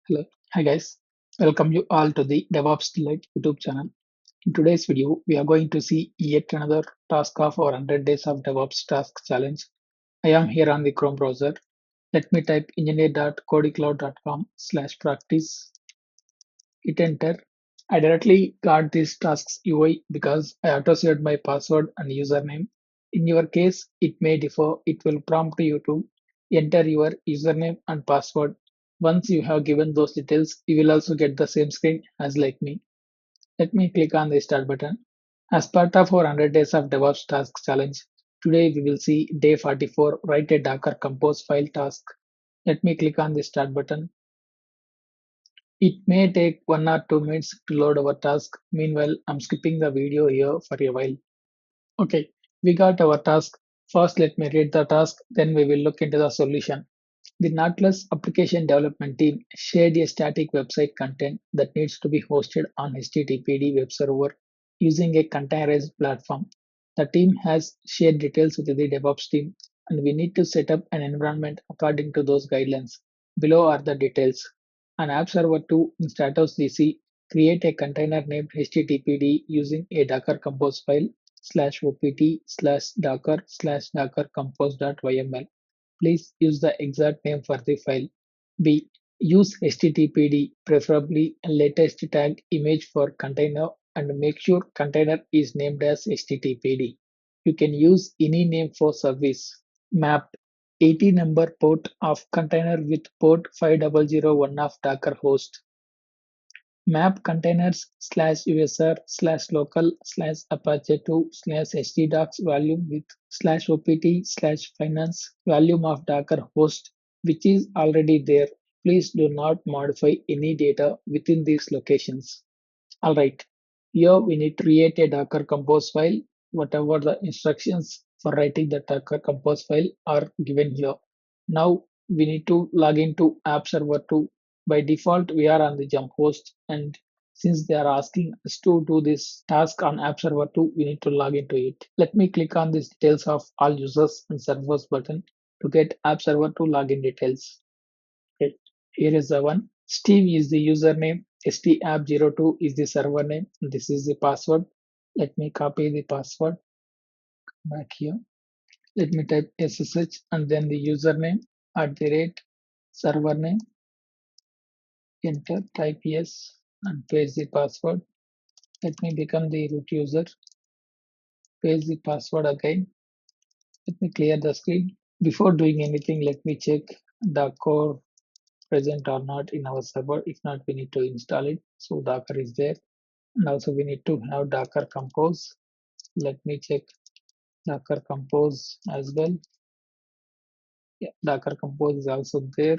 Hello. Hi guys. Welcome you all to the DevOps Delight YouTube channel. In today's video, we are going to see yet another task of our 100 days of DevOps task challenge. I am here on the Chrome browser. Let me type engineer.kodekloud.com/practice. Hit enter. I directly got this task's UI because I auto-saved my password and username. In your case, it may differ. It will prompt you to enter your username and password. Once you have given those details, you will also get the same screen as like me. Let me click on the start button. As part of our 100 days of DevOps task challenge, today we will see day 44, write a Docker compose file task. Let me click on the start button. It may take 1 or 2 minutes to load our task. Meanwhile, I'm skipping the video here for a while. Okay, we got our task. First, let me read the task, then we will look into the solution. The Nautilus application development team shared a static website content that needs to be hosted on HTTPD web server using a containerized platform. The team has shared details with the DevOps team, and we need to set up an environment according to those guidelines. Below are the details. On App Server 2 in Status DC, create a container named HTTPD using a Docker Compose file /opt/docker/docker compose.yml. Please use the exact name for the file. B. Use HTTPD, preferably a latest tag image for container and make sure container is named as HTTPD. You can use any name for service. Map 80 number port of container with port 5001 of Docker host. Map containers /user/local/apache2/htdocs volume with /opt/finance volume of Docker host, which is already there. Please do not modify any data within these locations. Alright, here we need to create a Docker compose file. Whatever the instructions for writing the Docker compose file are given here. Now we need to log into App Server 2. By default, we are on the jump host, and since they are asking us to do this task on App Server 2, we need to log into it. Let me click on this details of all users and servers button to get App Server 2 login details. Okay, here is the one. Steve is the username. stapp02 is the server name. This is the password. Let me copy the password back here. Let me type SSH and then the username @server name. Enter, type yes and paste the password. Let me become the root user. Paste the password again. Let me clear the screen. Before doing anything, let me check the core present or not in our server. If not, we need to install it. So Docker is there. And also we need to have Docker compose. Let me check Docker compose as well. Yeah, Docker compose is also there.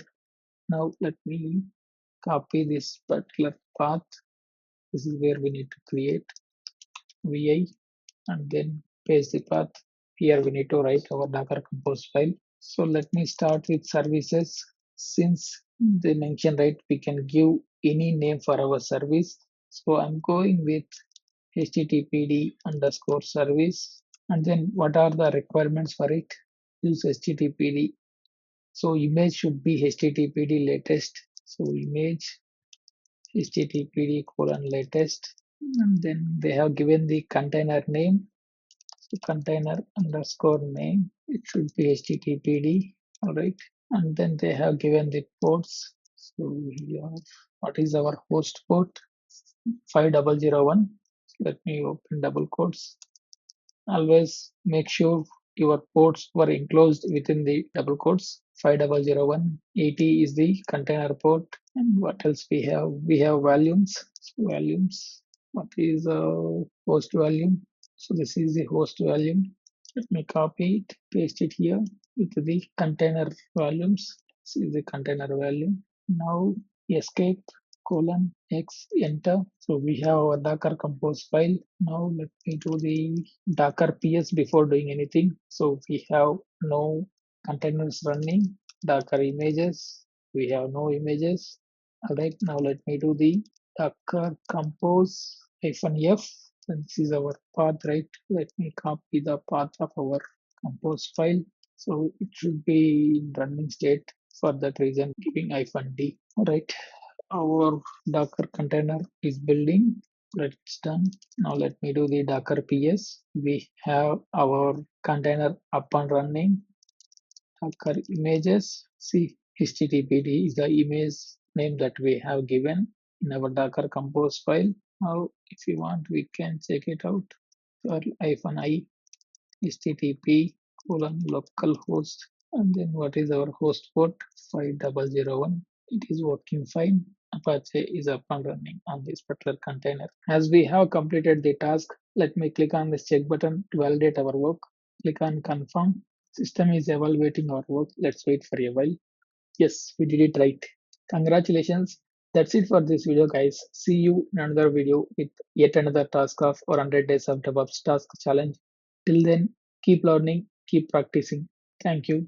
Now let me copy this particular path. This is where we need to create vi and then paste the path. Here we need to write our Docker compose file. So let me start with services. Since they mentioned right, we can give any name for our service. So I'm going with httpd underscore service. And then what are the requirements for it? Use httpd. So image should be httpd latest. So image httpd colon latest. And then they have given the container name. So container underscore name. It should be httpd. All right. And then they have given the ports. So here, what is our host port? 5001. Let me open double quotes. Always make sure your ports were enclosed within the double quotes. 5001. 80 is the container port. And what else we have? We have volumes. Volumes. What is a host volume? So this is the host volume. Let me copy it, paste it here with the container volumes. This is the container volume. Now escape colon x enter. So we have our Docker compose file. Now let me do the Docker ps before doing anything. So we have no containers running. Docker images. We have no images. Alright, now let me do the Docker compose -f. And this is our path, right? Let me copy the path of our compose file. So it should be in running state. For that reason, giving -d. All right. our Docker container is building. It's done. Now let me do the Docker PS. We have our container up and running. Docker images. See, HTTPD is the image name that we have given in our Docker compose file. Now, if you want, we can check it out. -I HTTP colon localhost, and then what is our host port 5001. It is working fine. Apache is up and running on this particular container. As we have completed the task, let me click on this check button to validate our work. Click on confirm. System is evaluating our work. Let's wait for a while. Yes, we did it right. Congratulations. That's it for this video, guys. See you in another video with yet another task of 100 days of DevOps task challenge. Till then, keep learning, keep practicing. Thank you.